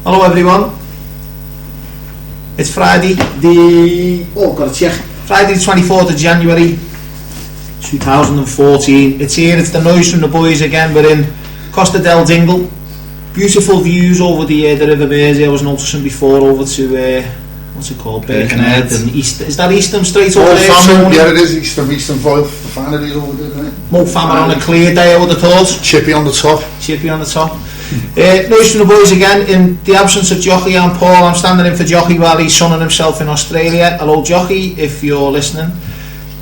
Hello everyone. It's Friday the Friday the 24th of January 2014. It's here, it's the noise from the boys again. We're in Costa del Dingle. Beautiful views over the River Mersey. I was noticing before over to what's it called? Birkenhead and East. Is that Eastham Street over there? Yeah, it is Eastham 5 Fanny over there, isn't it? Mo Fammer on a clear day, I would have thought. Chippy on the top. Noise from the boys again. In the absence of Jockey and Paul, I'm standing in for Jockey while he's sunning himself in Australia. Hello Jockey, if you're listening.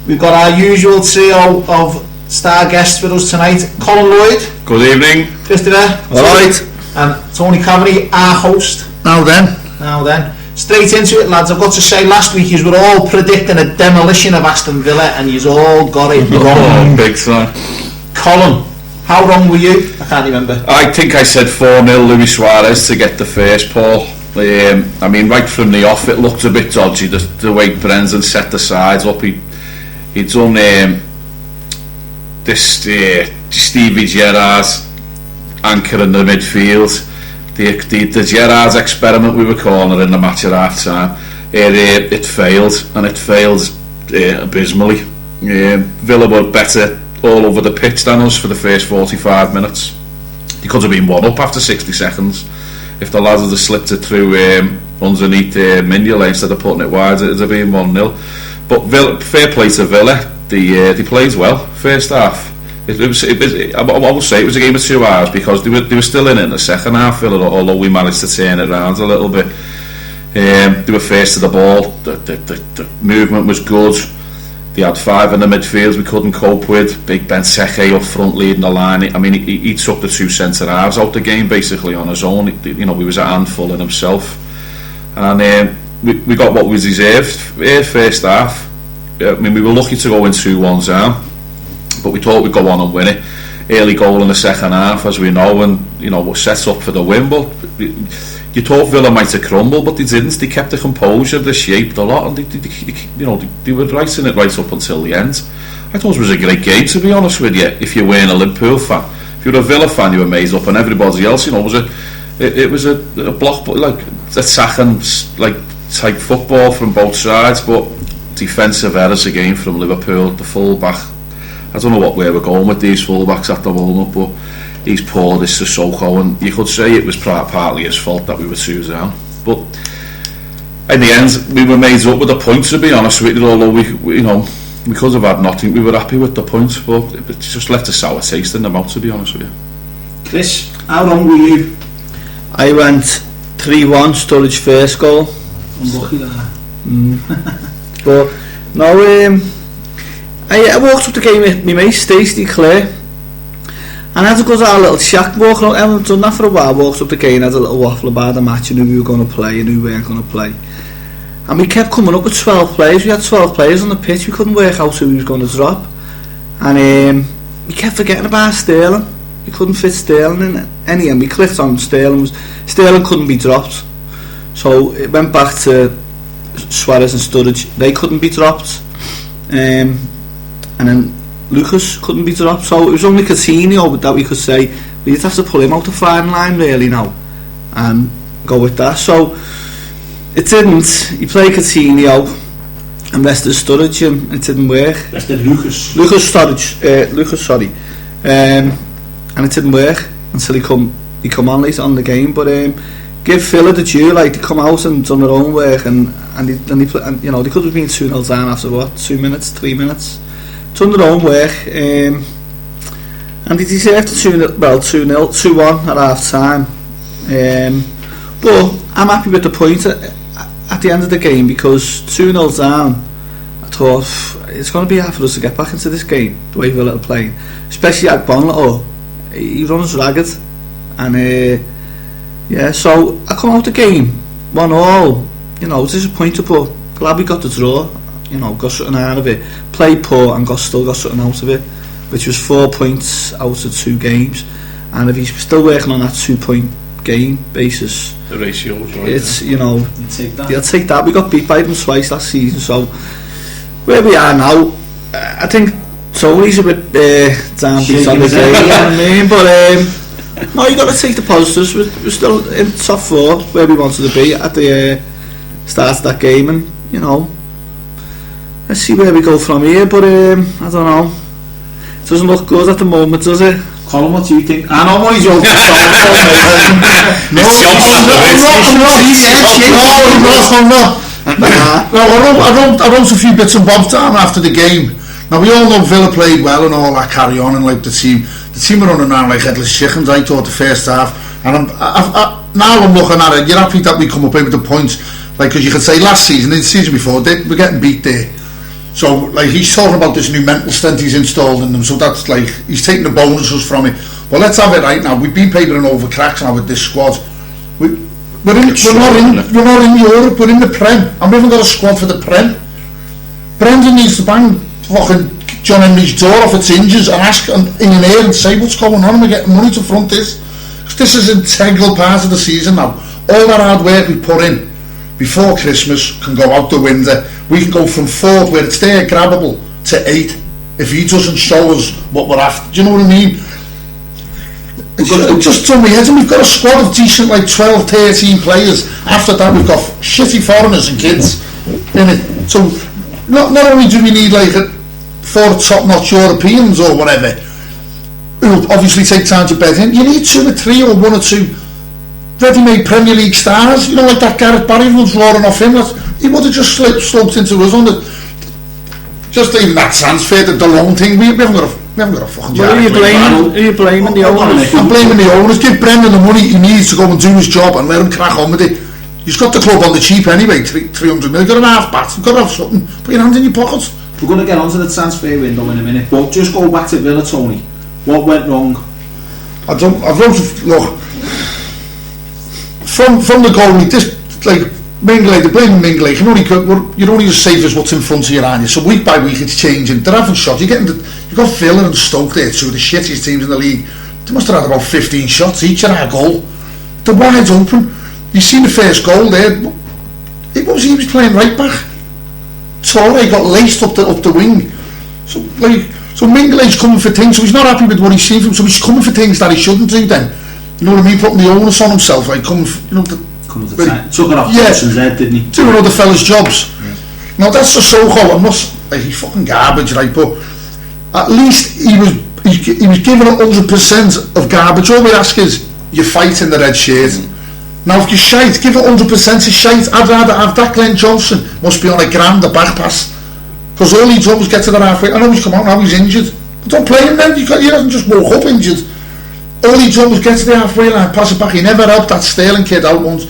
We've got our usual trio of star guests with us tonight. Colin Lloyd. Good evening. Christopher. Alright. And Tony Caveney, our host. Now then. Straight into it, lads. I've got to say, last week you were all predicting a demolition of Aston Villa and you all got it wrong. Big time. Colin, how wrong were you? I can't remember. I think I said 4-0 Luis Suarez to get the first, Paul. I mean, right from the off it looked a bit dodgy, the way Brendan set the sides up. He'd done this Stevie Gerrard anchor in the midfield. The Gerrard's experiment, we were calling it, in the match at half time. It failed, and it failed abysmally. Villa were better all over the pitch than us for the first 45 minutes. He could have been 1-up after 60 seconds if the lads had slipped it through underneath Mignolet instead of putting it wide. It would have been 1-0. But Villa, fair play to Villa, they played well first half. I will say it was a game of 2 hours because they were still in the second half, although we managed to turn it around a little bit. They were first to the ball, the movement was good. They had 5 in the midfield we couldn't cope with. Big Ben Seche up front leading the line. I mean, he took the 2 centre halves out the game basically on his own. He was a handful in himself, and we got what we deserved first half. I mean, we were lucky to go in 2-1 down, but we thought we'd go on and win it. Early goal in the second half, as we know, and was set up for the win. But you thought Villa might have crumbled, but they didn't. They kept the composure, they shaped a lot, and they were right in it right up until the end. I thought it was a great game, to be honest with you. If you weren't a Liverpool fan, if you were a Villa fan, you were made up, and everybody else, it was a block, like attacking like type football from both sides, but defensive errors again from Liverpool. The full-back, I don't know what way we're going with these full-backs at the moment, but he's poor, this Sissoko, and you could say it was partly his fault that we were 2 down. But in the end, we were made up with a point, to be honest with you, although we could have had nothing. We were happy with the point, but it just left a sour taste in the mouth, to be honest with you. Chris, how long were you? I went 3-1, Sturridge first goal. Unlucky that. But no, I walked up the game with my mate Stacey Clare, and I had to go to our little shack walking out. I haven't done that for a while. Walked up the game, had a little waffle about the match and who we were going to play and who we weren't going to play, and we kept coming up with 12 players. We had 12 players on the pitch. We couldn't work out who we was going to drop, and we kept forgetting about Sterling. We couldn't fit Sterling in any, and we clicked on Sterling couldn't be dropped, so it went back to Suarez and Sturridge. They couldn't be dropped, and then Lucas couldn't be dropped, so it was only Coutinho that we could say we just have to pull him out the firing line really now and go with that. So it didn't. He played Coutinho and rested Sturridge, and it didn't work. Rested Lucas sorry, and it didn't work until he come on late on the game. But give Villa the due, like they come out and done their own work, and they they could have been 2-0 down after 3 minutes. Done their own work, and they deserved the 2-1 at half time. But I'm happy with the point at the end of the game, because 2-0 down, I thought it's going to be hard for us to get back into this game the way Villa are playing, especially at Bournemouth. He runs ragged, and so I come out the game 1-1, disappointed, but glad we got the draw, got something out of it. Played poor and still got something out of it, which was 4 points out of 2 games, and if he's still working on that 2-point game basis, the ratio's right. It's you'll take that. We got beat by them twice last season, so where we are now, I think Tony's a bit downbeat on the game, but No, you got to take the positives. We're still in top 4 where we wanted to be at the start of that game, and you know, let's see where we go from here. But I don't know. It doesn't look good at the moment, does it? Colin, what do you think? I know what he's joking. I wrote a few bits and bobs down after the game. Now we all know Villa played well and all that carry on, and like the team were running around like headless chickens. I thought the first half, and now I'm looking at it. You're happy that we come up here with the points, like, because you could say last season, the season before, we're getting beat there. So like he's talking about this new mental strength he's installed in them. So that's like he's taking the bonuses from it. Well, let's have it right now. We've been papering over cracks now with this squad. We're not in Europe. We're in the Prem, and we haven't got a squad for the Prem. Brendan needs to bang fucking John Henry's door off its hinges and ask in an air and say what's going on, and we're getting money to front this. Because this is an integral part of the season now. All that hard work we put in before Christmas can go out the window. We can go from 4th, where it's there grabbable, to 8 if he doesn't show us what we're after. Do you know what I mean? It just told me head, and we've got a squad of decent, like 12, 13 players. After that we've got shitty foreigners and kids in it. So not only do we need like 4 top-notch Europeans or whatever who'll obviously take time to bed in, you need 2 or 3 or 1 or 2 ready-made Premier League stars, you know, like that Gareth Barry was roaring off him. He would have just sloped into us on the, just even that transfer, the loan thing. We haven't got a fucking job. Are you blaming the owners? I'm blaming the owners. Give Brendan the money he needs to go and do his job and let him crack on with it. He's got the club on the cheap anyway, 300 million. Got an half bat, you've got to have something. Put your hand in your pockets. We're going to get onto the transfer window in a minute, but just go back to Villa, Tony. What went wrong? I've wrote, look, from the goal, this, like, Mingley, the blame Mingley, you're only as safe as what's in front of you, aren't you? So week by week it's changing. They're having shots. You've got Villa and Stoke there, 2 of the shittiest teams in the league. They must have had about 15 shots each at our goal. They're wide open. You've seen the first goal there. He was playing right back. Torre got laced up the wing. So Mingley's coming for things. So he's not happy with what he's seen from him. So he's coming for things that he shouldn't do. Then, you know what I mean? Putting the onus on himself, like coming, took it off Johnson's head, didn't he? Doing other fellas' jobs. Now that's Sissoko. He's fucking garbage, right? But at least he was giving 100% of garbage. All we ask is you fight in the red shirt. Now if you shite, give it 100% of shite. I'd rather have that. Glenn Johnson must be on a grand, the back pass, because all he did was get to the halfway. I know he's come out now, he's injured, but don't play him then. He doesn't just woke up injured. All he did was get to the halfway line, pass it back. He never helped that Sterling kid out once.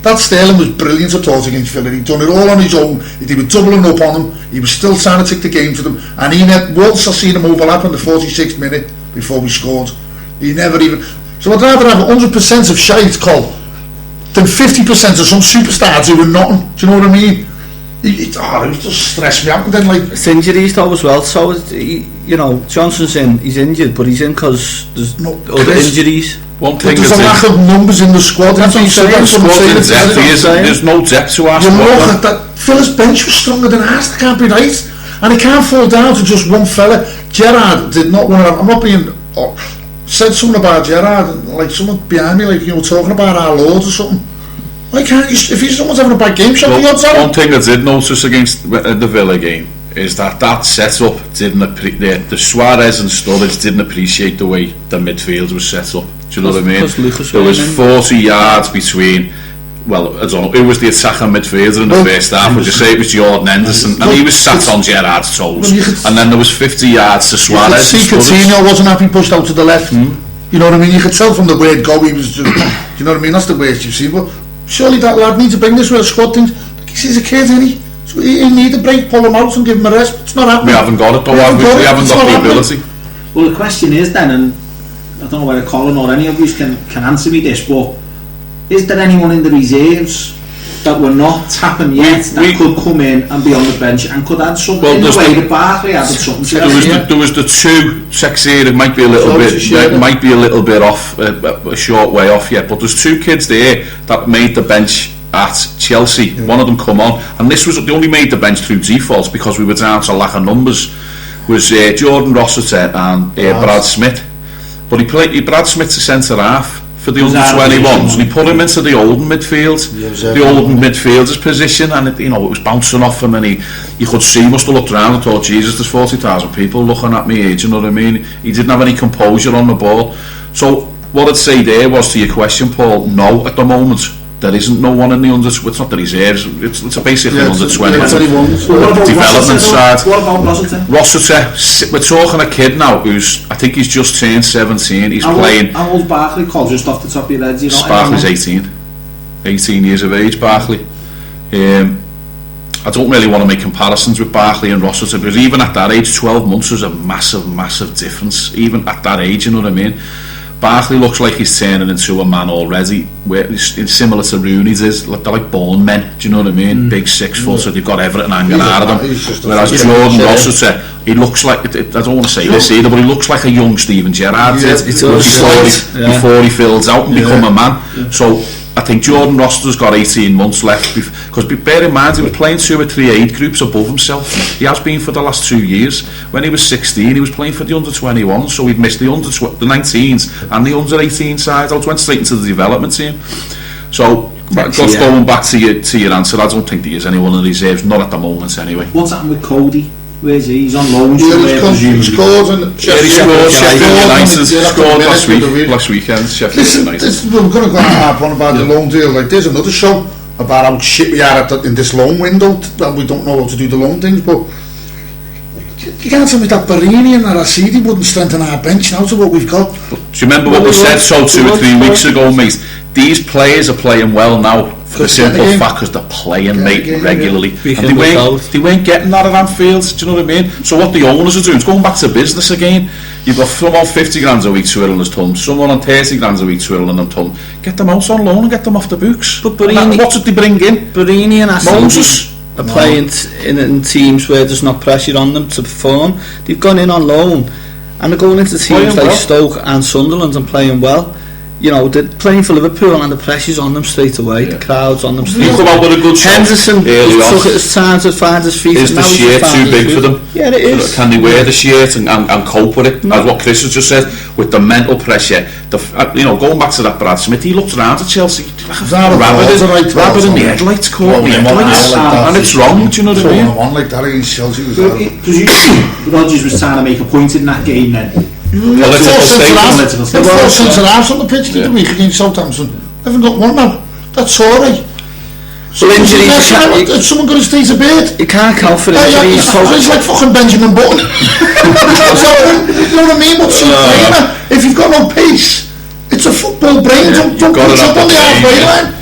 That Sterling was brilliant at all against Villa. He'd done it all on his own. He was doubling up on them. He was still trying to take the game to them, and once I seen him overlap in the 46th minute before we scored, he never even. So I'd rather have 100% of shite, Col, than 50% of some superstars doing nothing. Do you know what I mean? It just stressed me out. And then, like, it's injuries though as well. So you know, Johnson's he's injured, but he's in because there's other injuries. One thing there's a lack of numbers in the squad. There's no depth to our squad. You look at that. Villa's bench was stronger than ours. That can't be right. And it can't fall down to just one fella. Gerrard did not want to. I'm not being. Said something about Gerrard, like someone behind me, like, you know, talking about our Lord or something. Why can't you? If someone's having a bad game, one thing I did notice against the Villa game is that setup the Suarez and Sturridge didn't appreciate the way the midfield was set up. Do you know what I mean? There was 40 yards between. Well, I don't know. It was the attacking midfielder in the first half. Would you say it was Jordan Henderson? And he was sat on Gerrard's toes. And then there was 50 yards to Suarez. You could see Coutinho wasn't happy, pushed out to the left. You know what I mean? You could tell from the word go he was. You know what I mean? That's the worst you've seen. But surely that lad needs to bring this real squad things. He's a kid, isn't he? So he need a break, pull him out and give him a rest. It's not happening. We haven't got it though. We haven't got the ability. Well, the question is then, and I don't know whether Colin or any of you can answer me this, but is there anyone in the reserves that we're not tapping yet that could come in and be on the bench and could add something? Well, in the way that Barkley added something to there was the two Texier. It might be a little bit off, a short way off yet, but there's two kids there that made the bench at Chelsea. One of them come on, and this was they only made the bench through default because we were down to lack of numbers. Was Jordan Rossiter and Brad Smith. But Brad Smith's a centre half for the under 21s, and he put him into the Oldham midfield, the Oldham midfielder's position, and it was bouncing off him, and you could see, he must have looked around and thought, Jesus, there's 40,000 people looking at me, you know what I mean? He didn't have any composure on the ball. So what I'd say there was, to your question, Paul, no, at the moment there isn't no one in the under. It's not the reserves. It's a basically under 21 development side. What about Rossiter? Rossiter, we're talking a kid now who's, I think he's just turned 17. He's playing. How old's Barkley? Called just off the top of your head. Barkley's 18 years of age. Barkley. I don't really want to make comparisons with Barkley and Rossiter, because even at that age, 12 months was a massive difference. Even at that age, you know what I mean? Barkley looks like he's turning into a man already, where he's similar to Rooney's is. They're like born men, do you know what I mean? Big 6 foot, so they've got everything hanging out of them. Whereas Jordan Rossiter, he looks like, I don't want to say this either, but he looks like a young Steven Gerrard before he fills out and become a man. So I think Jordan Rossiter's got 18 months left, because bear in mind he was playing 2 or 3 age groups above himself. He has been for the last 2 years. When he was 16 he was playing for the under 21, so he'd missed the 19s and the under 18 side. I went straight into the development team. So just going back to your answer, I don't think there is anyone in the reserves, not at the moment anyway. What's happened with Cody? Where's he? He's on loan. He scored last weekend. Listen, we're going to go harp on about the loan deal. Like, there's another show about how shit we are in this loan window, that we don't know how to do the loan things, but you can't tell me that Barini and Aracidi wouldn't strengthen our bench now to what we've got. Do you remember what we said 2 or 3 weeks ago, mate? These players are playing well now for the simple fact because they're playing, mate, regularly. And they weren't getting that at Anfield, do you know what I mean? So what the owners are doing is going back to business again. You've got someone on 50 grand a week twirling his thumb, someone on 30 grand a week twirling their thumb. Get them out on loan and get them off the books. But Barini, what did they bring in? Barini and Moses are playing in teams where there's not pressure on them to perform. They've gone in on loan and they're going into teams like Stoke and Sunderland and playing well. You know, they're playing for Liverpool and the pressure's on them straight away. The crowd's on them straight away. Come out with a good shot. Henderson took it as time to find his feet. Is the shirt too big for them? Yeah, it is. Can they wear the shirt and cope with it? As what Chris has just said, with the mental pressure. Going back to that Brad Smith, he looked around at Chelsea. Rabbit in the headlights caught me. And it's wrong, do you know what I mean? On like that against Chelsea. Rodgers was trying to make a point in that game then. Political centre halves on the pitch the week against Southampton. I haven't got one now. That's alright. So injuries, someone got his days a beard. You can't count for injuries. He's like fucking Benjamin Button. You know what I mean? What's your brainer? If you've got no pace, it's a football brain. Don't put up on the halfway line.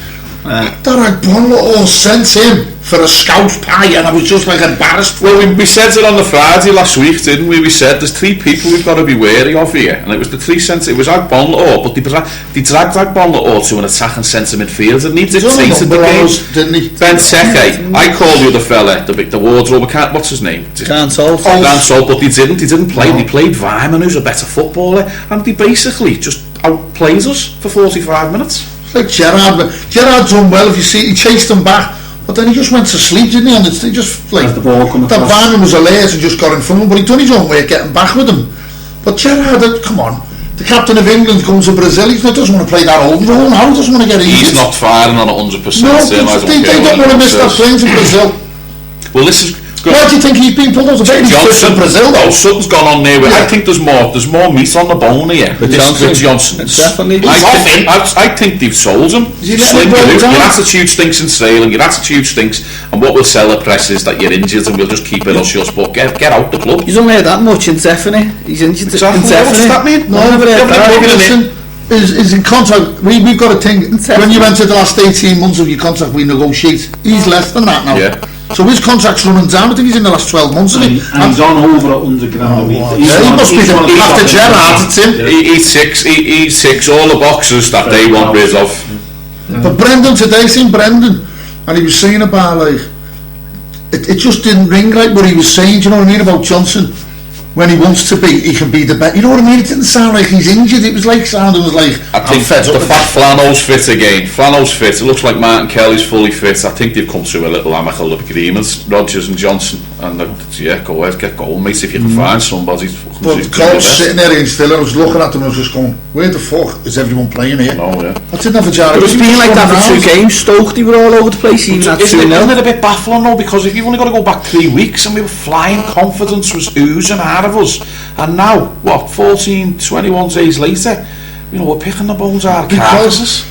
That I all sent him for a scout pie, and I was just like embarrassed. Well, we said it on the Friday last week, didn't we? We said there's 3 people we've got to be wary of here, and it was the 3 centre. It was Agbonlahor, but they dragged Agbonlahor to an attacking centre midfield, and he dictated the game. Didn't he? Benteke, I called the other fella, the wardrobe. What's his name? Cancelled. But he didn't play. He played Vyman, who's a better footballer, and he basically just outplays us for 45 minutes. Like Gerrard's done well. If you see, he chased him back, but then he just went to sleep, didn't he? And he just like the ball coming that Vyman was alert and just got in front of him, but he done his own way of getting back with him. But Gerrard, come on, the captain of England's going to Brazil. He doesn't want to play that old role now. He doesn't want to get injured. He's not firing on 100%. No, they don't want to miss that plane to Brazil. Well, this is. Why do you think he's been pulled out of Johnson, Brazil though? Something's gone on there. I think there's more meat on the bone here. With Johnson. Definitely. I think they've sold him. Your attitude stinks in sailing. Your attitude stinks, and what we'll sell the press is that you're injured, and we'll just keep it us shut. But get out the club. He's only had that much indefinite. He's injured. Exactly. What does that mean? No, is in contract. We've got a thing. When you enter the last 18 months of your contract, we negotiate. He's less than that now. Yeah. So his contract's running down. I think he's in the last 12 months, isn't he? And he's on over at 100 grand a week. He must be after Gerrard. It's him. He ticks all the boxes that they want rid of. But Brendan today, seen Brendan, and he was saying about like it just didn't ring like what he was saying. Do you know what I mean about Johnson? When he wants to be, he can be the best. You know what I mean? It didn't sound like he's injured. It was like sounding was like. I think the fact Flannel's fit again. Flannel's fit. It looks like Martin Kelly's fully fit. I think they've come to a little amicable agreement, Rodgers and Johnson. And go ahead, get going, mate. If you can find somebody. But Colin's sitting there against Villa, I was looking at them and I was just going, where the fuck is everyone playing here? No, yeah. I didn't have a jar. It's been like that for 2 games. Stoke, they were all over the place, even at 2-0. Isn't it a bit baffling though? Because if you've only got to go back 3 weeks and we were flying, confidence was oozing out of us, and now, 21 days later, we're picking the bones out of carcasses.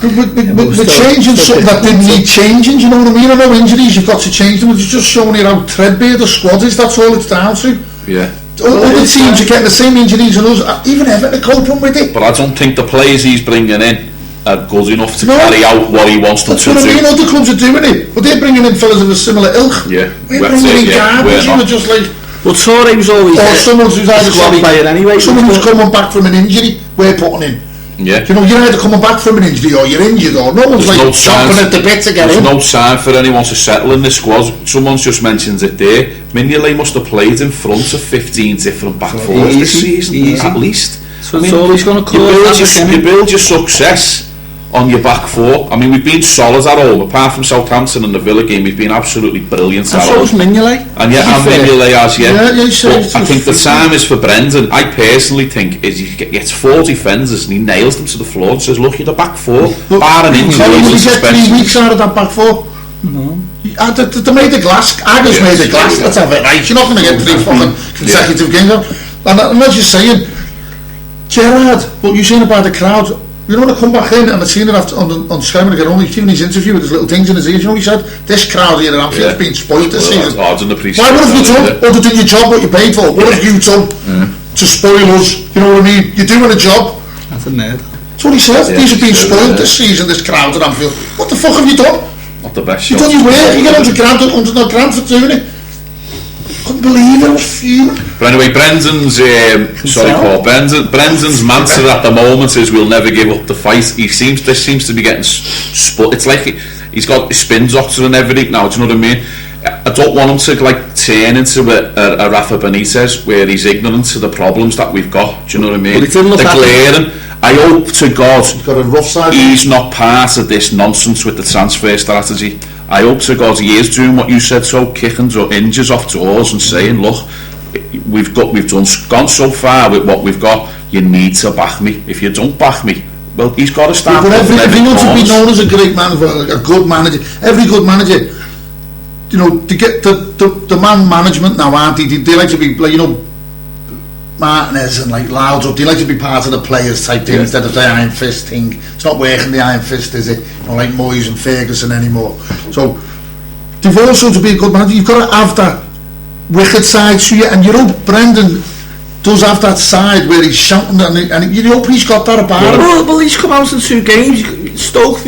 We're changing something that didn't need changing, you know what I mean? I know injuries, you've got to change them. It's just showing you how threadbare the squad is, that's all it's down to. Yeah. Other teams are getting the same injuries as us, even Everton are coping with it. But I don't think the players he's bringing in are good enough to carry out what he wants them to do. That's what I mean, other clubs are doing it, but they're bringing in fellas of a similar ilk. Yeah. We're bringing in garbage, we're just like... But Torre was always someone who's either player anyway. Someone who's coming back from an injury, we're putting in. Yeah. You're either coming back from an injury or you're injured, or no one's chomping at the bit to get in. There's no time for anyone to settle in this squad. Someone's just mentioned it there. Mignolet must have played in front of 15 different back fours this season, at least. So it's always going to cause you build your success on your back four. I mean, we've been solid at home, apart from Southampton and the Villa game. We've been absolutely brilliant at home. And so is Mignolet. And Mignolet has, But I think the time is for Brendan. I personally think is he gets 4 defenders and he nails them to the floor and says, look, you're the back four, bar an injury. Colin, will he get 3 weeks out of that back four? No. They made the glass. Agus made the glass. Let's have it right. You're not going to get 3 fucking consecutive games. And I'm not just saying, Gerrard, what you're saying about the crowd, you know, when I come back in and I seen it after on Sky when I get home, he's giving his interview with his little things in his ears, you know, he said, this crowd here at Anfield's been spoilt this season. Why, what have you done, other than your job, what you paid for? What have you done to spoil us? You know what I mean? You're doing a job. That's a nerd. That's what he said. These have been spoiled this season, this crowd at Anfield. What the fuck have you done? Not the best. You've done your work, you get $100 grand for doing it. Couldn't believe it, I was fuming. But anyway, Brendan's Brendan's mantra at the moment is we'll never give up the fight. This seems to be getting split. It's like he's got his spin doctor and everything now, do you know what I mean? I don't want him to like turn into a Rafa Benitez where he's ignorant to the problems that we've got, do you know what I mean? The glaring. I hope to God he's not part of this nonsense with the transfer strategy. I hope to God he is doing what you said, so kicking hinges off doors and saying, look, we've gone so far with what we've got, you need to back me. If you don't back me, well, he's got to start. But if he wants to be known as a great man, a good manager, every good manager, you know, to get the man management now, aren't they like to be like, you know, Martinez and like Louds up, they like to be part of the players type thing instead of the Iron Fist thing. It's not working, the Iron Fist, is it? You know, like Moyes and Ferguson anymore. So they've also, to be a good manager, you've got to have that wicked side to you, and you hope Brendan does have that side where he's shouting and you hope he's got that about him. Well, he's come out in 2 games. Stoke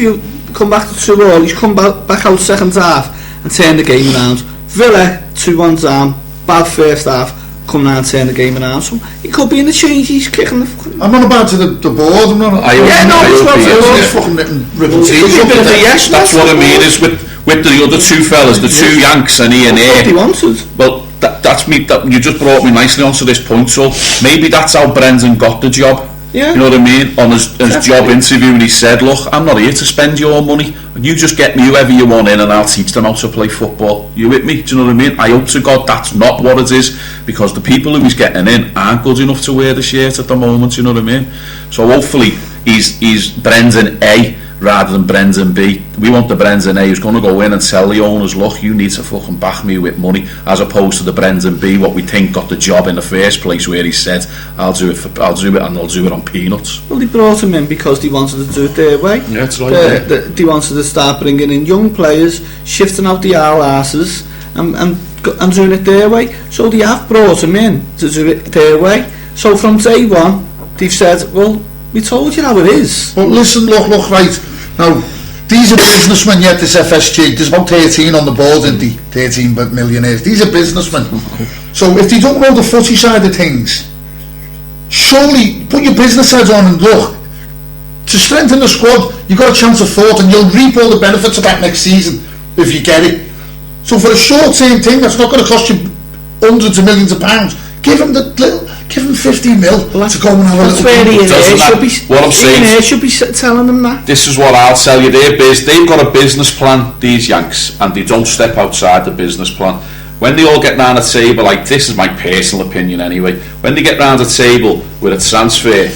come back to 2-2, he's come back out second half and turned the game around. Villa 2-1 down, bad first half, come down and turn the game around. So he could be in the change, he's kicking the fucking... I'm not about to the board, I'm not... He's fucking ripping teeth. That's what I mean, is with the other 2 fellas, the 2 Yanks and Ian He wanted. Well, that's me. You just brought me nicely onto this point. So maybe that's how Brendan got the job. Yeah. You know what I mean? On his job interview, and he said, "Look, I'm not here to spend your money. You just get me whoever you want in, and I'll teach them how to play football." You with me? Do you know what I mean? I hope to God that's not what it is, because the people who he's getting in aren't good enough to wear the shirt at the moment. You know what I mean? So hopefully he's Brendan A rather than Brendan B. We want the Brendan A who's going to go in and tell the owners, look, you need to fucking back me with money, as opposed to the Brendan B, what we think got the job in the first place, where he said, I'll do it and I'll do it on peanuts. Well, they brought him in because they wanted to do it their way. Yeah, it's right. They wanted to start bringing in young players, shifting out the old asses and doing it their way. So they have brought him in to do it their way. So from day one, they've said, well, we told you how it is. But listen, look, right. Now, these are businessmen, yet this FSG, there's about 13 on the board, isn't they? 13 millionaires. These are businessmen. So if they don't know the footy side of things, surely put your business heads on and look, to strengthen the squad, you've got a chance of 4th and you'll reap all the benefits of that next season if you get it. So for a short-term thing that's not going to cost you hundreds of millions of pounds, give him 50 mil to go and have a little... What I'm saying, should be telling them that. This is what I'll tell you. They've got a business plan, these Yanks, and they don't step outside the business plan. when they all get round the table, like, this is my personal opinion anyway, when they get round the table with a transfer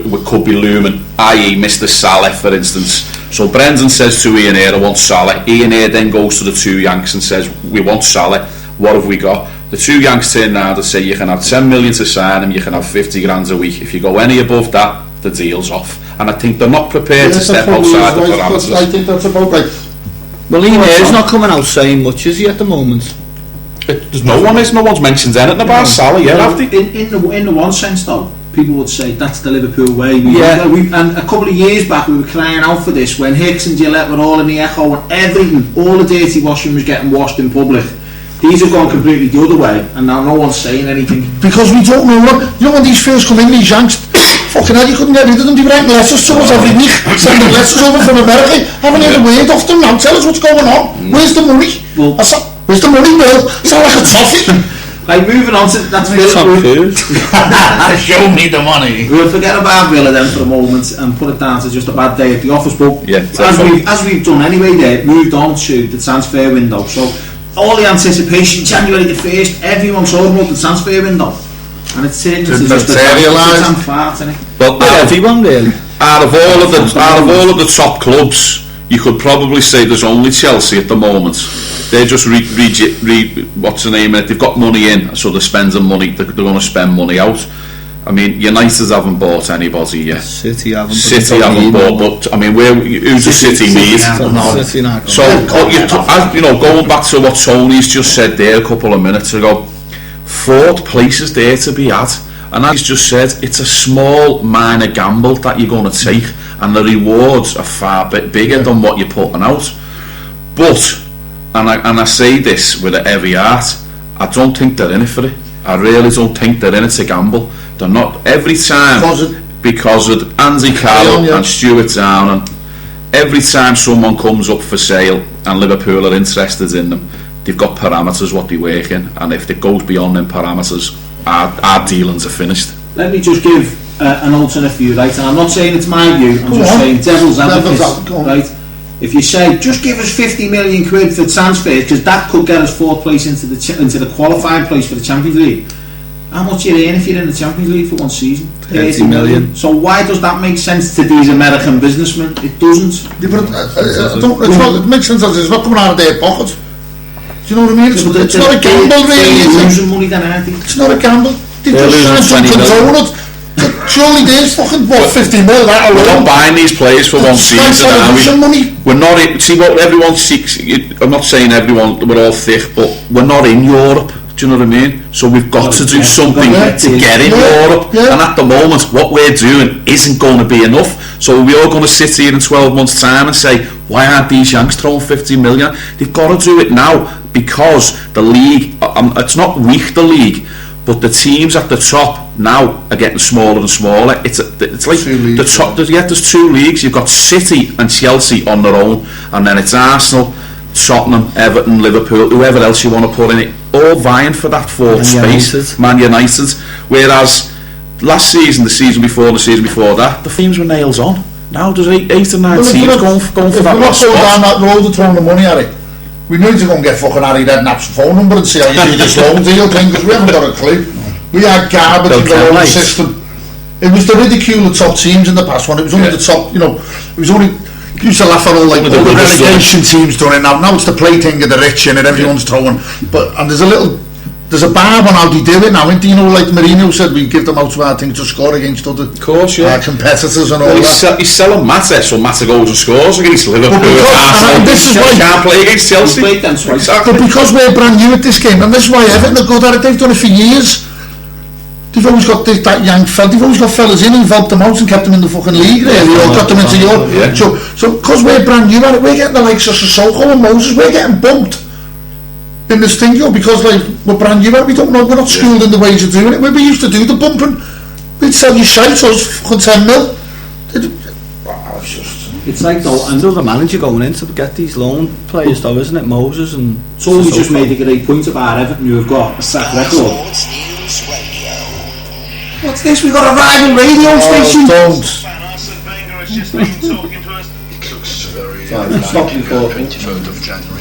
what could be looming, i.e. Mr. Salah, for instance. So Brendan says to Ian Eyre, I want Salah. Ian Eyre then goes to the two Yanks and says, we want Salah, what have we got? The two Yanks turn around and say, you can have 10 million to sign him, you can have 50 grand a week. If you go any above that, the deal's off. And I think they're not prepared to step outside the parameters. I think that's about right. Well, Ian Eyre's not coming out saying much, is he, at the moment? No one's mentioned anything about Salah yet, have they? In the one sense, though, people would say that's the Liverpool way. And a couple of years back we were crying out for this when Hicks and Gillette were all in the echo and everything, all the dirty washing was getting washed in public. These have gone completely the other way, and now no one's saying anything. Because we don't know what, you know, when these first come in, these Yanks, fucking hell, you couldn't get rid of them. They write letters to us every week, sending letters over from America. Haven't heard a word off them now. Tell us what's going on. Where's the money? Well, where's the money, Will? Sound like a toffee. Like, moving on to that's show me the money. We'll forget about Villa then for a moment and put it down to just a bad day at the office. But as we've done anyway, there moved on to the transfer window. So all the anticipation, January the 1st, everyone's talking about the transfer window, and it's turned into just a damn fart, isn't it? Well, everyone really. Out of all of the top clubs, you could probably say there's only Chelsea at the moment. They're just what's the name of it? They've got money in, so they're spending money. They're going to spend money out. I mean, United haven't bought anybody yet. City haven't bought, but I mean, who's the City need? So, going back to what Tony's just said there a couple of minutes ago, fourth place is there to be had, and as he's just said, it's a small minor gamble that you're going to take, and the rewards are far bigger than what you're putting out. But, and I say this with a heavy heart, I don't think they're in it for it. I really don't think they're in it to gamble. They're not every time because of Andy Carroll and Stuart Down, and every time someone comes up for sale and Liverpool are interested in them, they've got parameters what they work in, and if it goes beyond them parameters, our dealings are finished. Let me just give an alternate view, right? And I'm not saying it's my view, I'm just saying devil's advocate, right? If you say just give us 50 million quid for transfers, because that could get us fourth place into the qualifying place for the Champions League. How much you earn if you're in the Champions League for one season? 30 million. So why does that make sense to these American businessmen? It doesn't. It makes sense as it's not coming out of their pocket. Do you know what I mean? It's not a gamble, really. They're losing money then, aren't they? It's not a gamble. They're just trying to control it. Surely there's fucking 50 mil that alone. We're not buying these players for one season, are we? We're not in, see what everyone seeks. I'm not saying everyone, we're all thick, but we're not in Europe. Do you know what I mean? So we've got to do something to get in Europe, and at the moment what we're doing isn't going to be enough. So we're all going to sit here in 12 months time and say, why aren't these Yanks throwing 50 million? They've got to do it now, because the league, it's not weak, the league, but the teams at the top now are getting smaller and smaller. It's like the top. There's two leagues. You've got City and Chelsea on their own, and then it's Arsenal, Tottenham, Everton, Liverpool, whoever else you want to put in it, all vying for that fourth space. Man United. Whereas last season, the season before, and the season before that, the teams were nails on. Now there's 8 or 9 teams going for that last spot. If we're not going down that road of throwing the money at it, we need to go and get fucking Harry Redknapp's phone number and see how you do this loan deal thing, because we haven't got a clue. We had garbage in the loan system. It was the ridicule of top teams in the past one. It was only the top, it was only, used to laugh at all like all the relegation teams doing it now. Now it's the plaything of the rich and everyone's throwing. And there's a barb on how they do it now, isn't there? Like Mourinho said, we give them out to our thing to score against other competitors and all that. He's selling Mata, so Mata goes and scores against Liverpool. This is why he can't play against Chelsea. But because we're brand new at this game, and this is why Everton are good at it, they've done it for years. They've always got that young fella, they've always got fellas in who've helped them out and kept them in the fucking league, really, or got them into Europe. So because we're brand new at it, we're getting the likes of Sissoko and Moses, we're getting bumped in this thing, because like we're brand new at it, we don't know, we're not schooled in the ways of doing it. We used to do the bumping, we'd sell you shite, so it's fucking 10 mil. It's like though, and the manager going in to get these loan players though, isn't it? Moses and Tully just made a great point about Everton, who have got a sack record. What's this? We've got a rival radio station. Don't. Stop before.